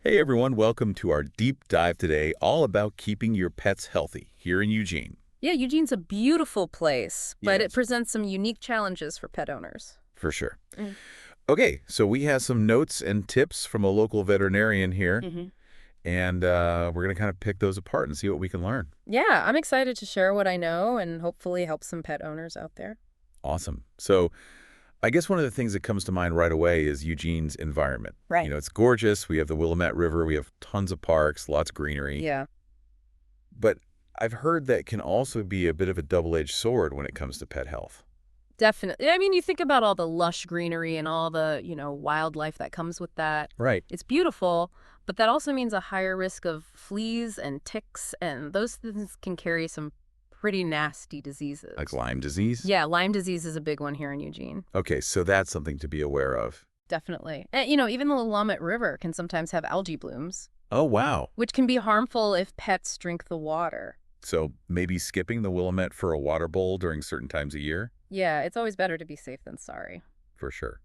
Hey everyone, welcome to our deep dive today, all about keeping your pets healthy here in Eugene. Yeah, Eugene's a beautiful place, but it Yes, presents some unique challenges for pet owners. for sure. Mm. Okay, so we have some notes and tips from a local veterinarian here, hmm and we're going to kind of pick those apart and see what we can learn. Yeah, I'm excited to share what I know and hopefully help some pet owners out there. Awesome. So I guess one of the things that comes to mind right away is Eugene's environment. Right. It's gorgeous. We have the Willamette River. We have tons of parks, lots of greenery. Yeah, But I've heard that can also be a bit of a double-edged sword when it comes to pet health. definitely. I mean, you think about all the lush greenery and all the, wildlife that comes with that. Right. It's beautiful, but that also means a higher risk of fleas and ticks, and those things can carry some pretty nasty Like diseases. Lyme disease? Yeah, Lyme disease is a big one here in Eugene. Okay, so that's something to be aware of. Definitely. And, even the Willamette River can sometimes have algae blooms, Oh, wow. which can be harmful if pets drink the water. So maybe skipping the Willamette for a water bowl during certain times of year? Yeah, it's always better to be safe than sorry. For sure.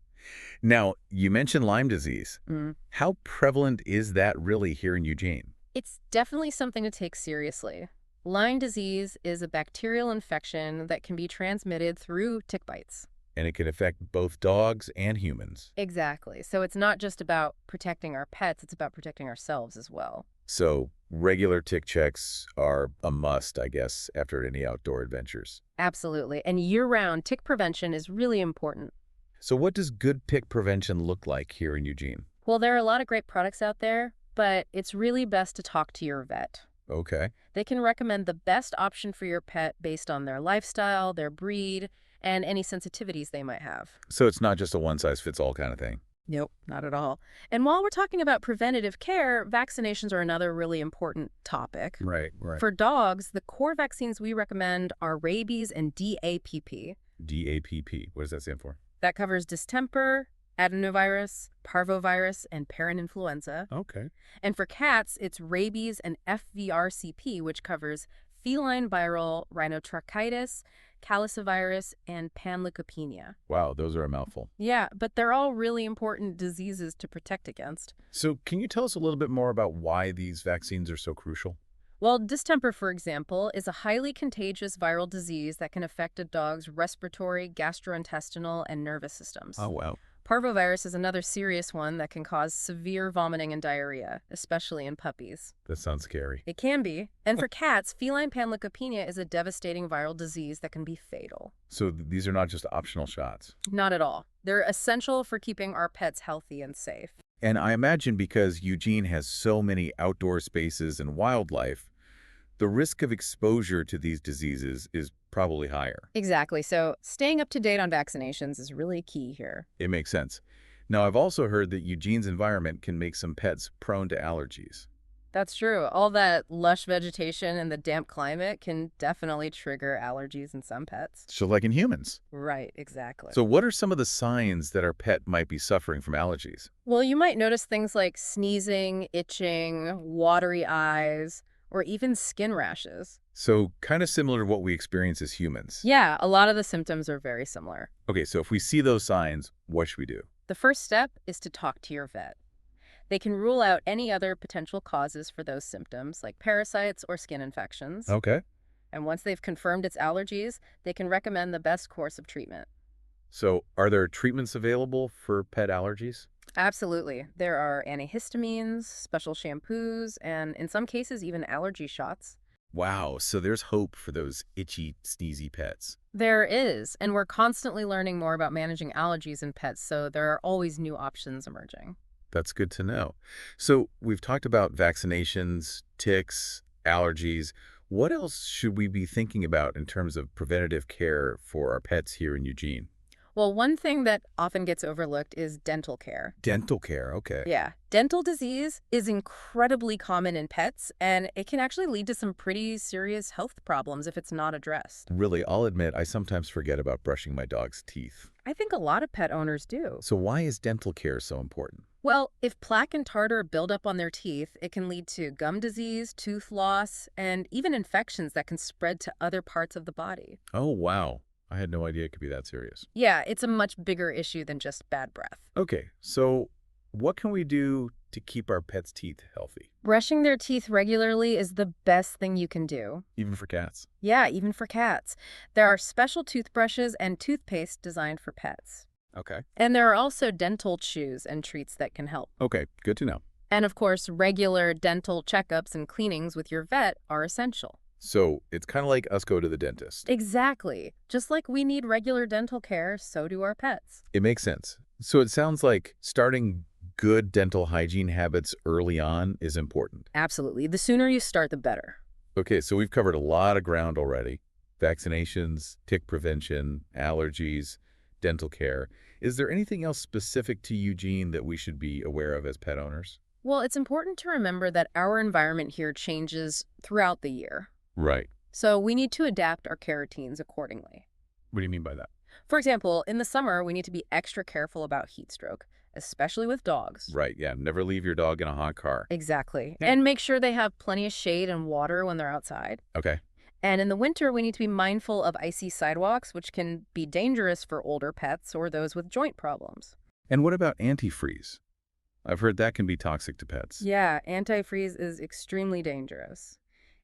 Now, you mentioned Lyme disease. Mm. How prevalent is that really here in Eugene? It's definitely something to take seriously. Lyme disease is a bacterial infection that can be transmitted through tick bites. And it can affect both dogs and humans. Exactly. So it's not just about protecting our pets, it's about protecting ourselves as well. So regular tick checks are a must, I guess, after any outdoor adventures. Absolutely. And year-round tick prevention is really important. So what does good tick prevention look like here in Eugene? Well, there are a lot of great products out there, but it's really best to talk to your vet. Okay. They can recommend the best option for your pet based on their lifestyle, their breed, and any sensitivities they might have. So it's not just a one-size-fits-all kind of thing. Nope, not at all. And while we're talking about preventative care, vaccinations are another really important topic. Right. For dogs, the core vaccines we recommend are rabies and DAPP. DAPP. What does that stand for? That covers distemper, adenovirus, parvovirus, and parainfluenza. Okay. And for cats, it's rabies and FVRCP, which covers feline viral rhinotracheitis, calicivirus, and panleukopenia. Wow, those are a mouthful. Yeah, but they're all really important diseases to protect against. So can you tell us a little bit more about why these vaccines are so crucial? Well, distemper, for example, is a highly contagious viral disease that can affect a dog's respiratory, gastrointestinal, and nervous systems. Oh, wow. Parvovirus is another serious one that can cause severe vomiting and diarrhea, especially in puppies. That sounds scary. It can be. And for cats, feline panleukopenia is a devastating viral disease that can be fatal. So these are not just optional shots. Not at all. They're essential for keeping our pets healthy and safe. And I imagine because Eugene has so many outdoor spaces and wildlife, the risk of exposure to these diseases is probably higher. Exactly. So staying up to date on vaccinations is really key here. It makes sense. Now, I've also heard that Eugene's environment can make some pets prone to allergies. That's true. All that lush vegetation and the damp climate can definitely trigger allergies in some pets. So like in humans. Right, exactly. So what are some of the signs that our pet might be suffering from allergies? Well, you might notice things like sneezing, itching, watery eyes, or even skin rashes. So kind of similar to what we experience as humans. Yeah, a lot of the symptoms are very similar. Okay, so if we see those signs, what should we do? The first step is to talk to your vet. They can rule out any other potential causes for those symptoms, like parasites or skin infections. Okay. And once they've confirmed it's allergies, they can recommend the best course of treatment. So are there treatments available for pet allergies? Absolutely. There are antihistamines, special shampoos, and in some cases, even allergy shots. Wow, so there's hope for those itchy, sneezy pets. There is, and we're constantly learning more about managing allergies in pets, so there are always new options emerging. That's good to know. So we've talked about vaccinations, ticks, allergies. What else should we be thinking about in terms of preventative care for our pets here in Eugene? Well, one thing that often gets overlooked is dental care. Dental care, okay. Yeah, dental disease is incredibly common in pets, and it can actually lead to some pretty serious health problems if it's not addressed. Really, I'll admit I sometimes forget about brushing my dog's teeth. I think a lot of pet owners do. So why is dental care so important? Well, if plaque and tartar build up on their teeth, it can lead to gum disease, tooth loss, and even infections that can spread to other parts of the body. Oh, wow. I had no idea it could be that serious. Yeah, it's a much bigger issue than just bad breath. Okay, so what can we do to keep our pets' teeth healthy, Brushing their teeth regularly is the best thing you can do. even for cats? Yeah, even for cats. There are special toothbrushes and toothpaste designed for pets. Okay. And there are also dental chews and treats that can help. Okay, good to know. And of course, regular dental checkups and cleanings with your vet are essential. So it's kind of like us go to the dentist. Exactly. Just like we need regular dental care, so do our pets. It makes sense. So it sounds like starting good dental hygiene habits early on is important. Absolutely. The sooner you start, the better. Okay, so we've covered a lot of ground already. Vaccinations, tick prevention, allergies, dental care. Is there anything else specific to Eugene that we should be aware of as pet owners? Well, it's important to remember that our environment here changes throughout the year. Right. So we need to adapt our care routines accordingly. What do you mean by that? For example, in the summer, we need to be extra careful about heat stroke, especially with dogs. Right, yeah. Never leave your dog in a hot car. Exactly. Yeah. And make sure they have plenty of shade and water when they're outside. Okay. And in the winter, we need to be mindful of icy sidewalks, which can be dangerous for older pets or those with joint problems. And what about antifreeze? I've heard that can be toxic to pets. Yeah, antifreeze is extremely dangerous.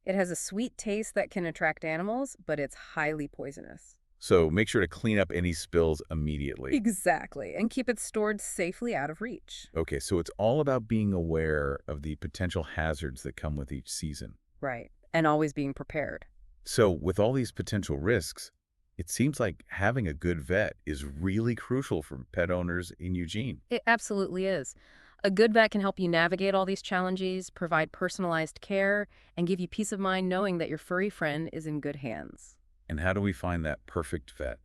It has a sweet taste that can attract animals, but it's highly poisonous. So make sure to clean up any spills immediately. Exactly, and keep it stored safely out of reach. Okay, so it's all about being aware of the potential hazards that come with each season. Right, and always being prepared. So with all these potential risks, it seems like having a good vet is really crucial for pet owners in Eugene. It absolutely is. A good vet can help you navigate all these challenges, provide personalized care, and give you peace of mind knowing that your furry friend is in good hands. And how do we find that perfect vet?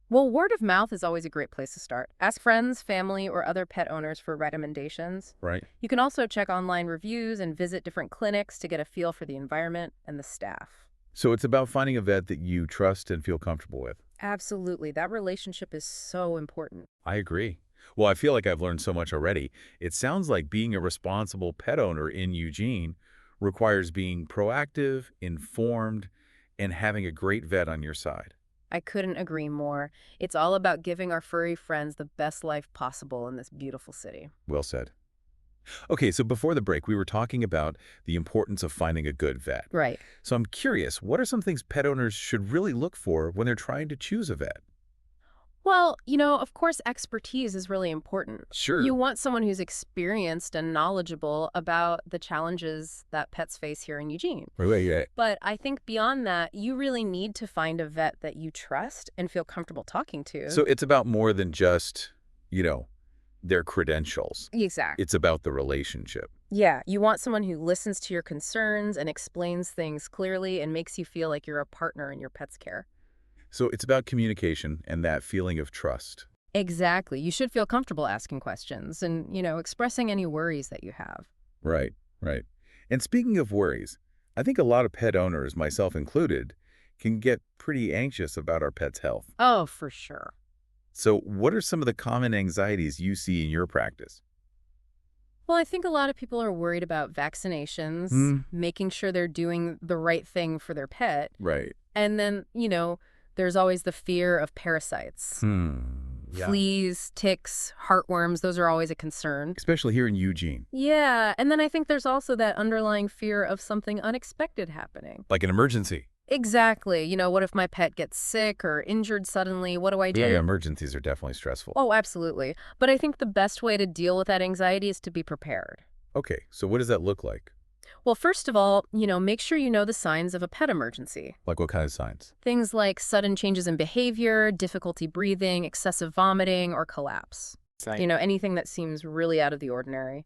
Well, word of mouth is always a great place to start. Ask friends, family, or other pet owners for recommendations. Right? You can also check online reviews and visit different clinics to get a feel for the environment and the staff. So it's about finding a vet that you trust and feel comfortable with. Absolutely. That relationship is so important. I agree. Well, I feel like I've learned so much already. It sounds like being a responsible pet owner in Eugene requires being proactive, informed, and having a great vet on your side. I couldn't agree more. It's all about giving our furry friends the best life possible in this beautiful city. Well said. Okay, so before the break, we were talking about the importance of finding a good vet. Right. So I'm curious, what are some things pet owners should really look for when they're trying to choose a vet? Well, of course, expertise is really important. Sure. You want someone who's experienced and knowledgeable about the challenges that pets face here in Eugene. Right. But I think beyond that, you really need to find a vet that you trust and feel comfortable talking to. So it's about more than just, their credentials. Exactly. It's about the relationship. Yeah, you want someone who listens to your concerns and explains things clearly and makes you feel like you're a partner in your pet's care. So it's about communication and that feeling of trust. Exactly. You should feel comfortable asking questions and, expressing any worries that you have. Right. And speaking of worries, I think a lot of pet owners, myself included, can get pretty anxious about our pet's health. Oh, for sure. So what are some of the common anxieties you see in your practice? Well, I think a lot of people are worried about vaccinations, making sure they're doing the right thing for their pet. Right. And then, there's always the fear of parasites. Yeah. Fleas, ticks, heartworms, those are always a concern. Especially here in Eugene. Yeah, and then I think there's also that underlying fear of something unexpected happening. Like an emergency. Exactly. What if my pet gets sick or injured suddenly? What do I do? Yeah, emergencies are definitely stressful. Oh, absolutely. But I think the best way to deal with that anxiety is to be prepared. Okay, so what does that look like? Well, first of all, make sure you know the signs of a pet emergency. Like what kind of signs? Things like sudden changes in behavior, difficulty breathing, excessive vomiting, or collapse. Anything that seems really out of the ordinary.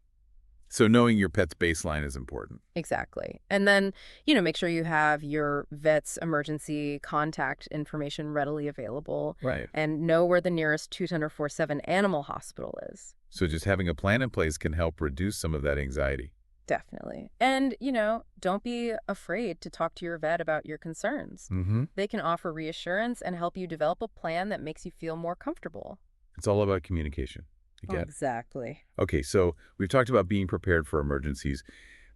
So knowing your pet's baseline is important. Exactly. And then, make sure you have your vet's emergency contact information readily available. Right. And know where the nearest 24/7 animal hospital is. So just having a plan in place can help reduce some of that anxiety. Definitely. And, don't be afraid to talk to your vet about your concerns. They can offer reassurance and help you develop a plan that makes you feel more comfortable. It's all about communication. Exactly. Okay, so we've talked about being prepared for emergencies,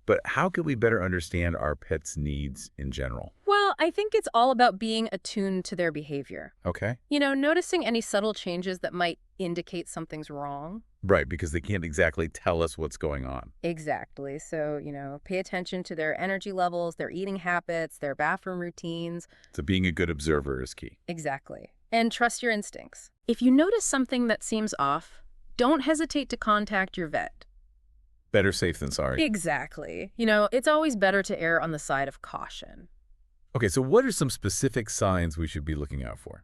but how can we better understand our pets' needs in general? Well, I think it's all about being attuned to their behavior. Okay. Noticing any subtle changes that might indicate something's wrong. Right, because they can't exactly tell us what's going on. Exactly. So, pay attention to their energy levels, their eating habits, their bathroom routines. So being a good observer is key. Exactly. And trust your instincts. If you notice something that seems off, don't hesitate to contact your vet. Better safe than sorry. Exactly. It's always better to err on the side of caution. Okay, so what are some specific signs we should be looking out for?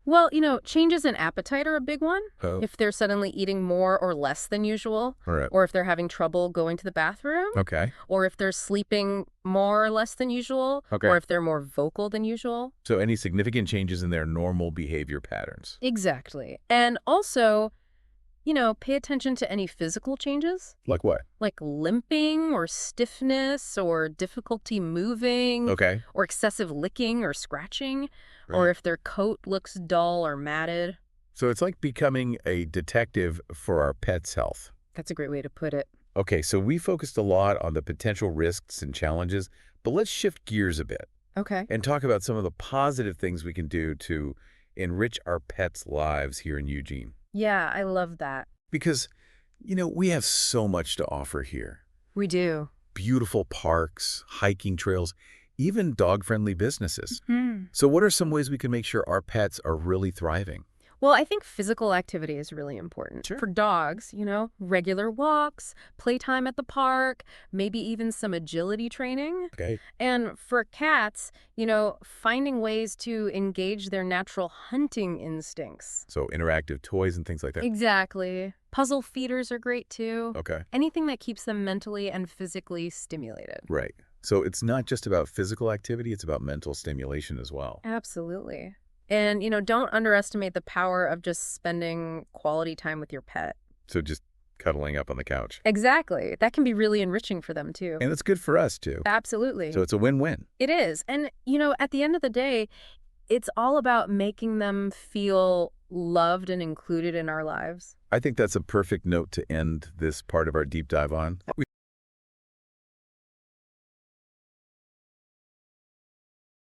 Well, changes in appetite are a big one. Oh, If they're suddenly eating more or less than usual, all right. or if they're having trouble going to the bathroom, Okay. or if they're sleeping more or less than usual, Okay. or if they're more vocal than usual. So any significant changes in their normal behavior patterns? Exactly. And also, pay attention to any physical changes, Like what? like limping or stiffness or difficulty moving Okay. or excessive licking or scratching, or Right. if their coat looks dull or matted. So it's like becoming a detective for our pet's health. That's a great way to put it. Okay, so we focused a lot on the potential risks and challenges, but let's shift gears a bit Okay. and talk about some of the positive things we can do to enrich our pets' lives here in Eugene. Yeah, I love that. Because, we have so much to offer here. We do. Beautiful parks, hiking trails, even dog-friendly businesses. Hmm. So what are some ways we can make sure our pets are really thriving? Well, I think physical activity is really important. Sure. For dogs, regular walks, playtime at the park, maybe even some agility training. Okay. And for cats, finding ways to engage their natural hunting instincts. So interactive toys and things like that. Exactly. Puzzle feeders are great too. Okay. Anything that keeps them mentally and physically stimulated. Right. So it's not just about physical activity, it's about mental stimulation as well. Absolutely. And, don't underestimate the power of just spending quality time with your pet. So just cuddling up on the couch. Exactly. That can be really enriching for them, too. And it's good for us, too. Absolutely. So it's a win-win. It is. And, at the end of the day, it's all about making them feel loved and included in our lives. I think that's a perfect note to end this part of our deep dive on.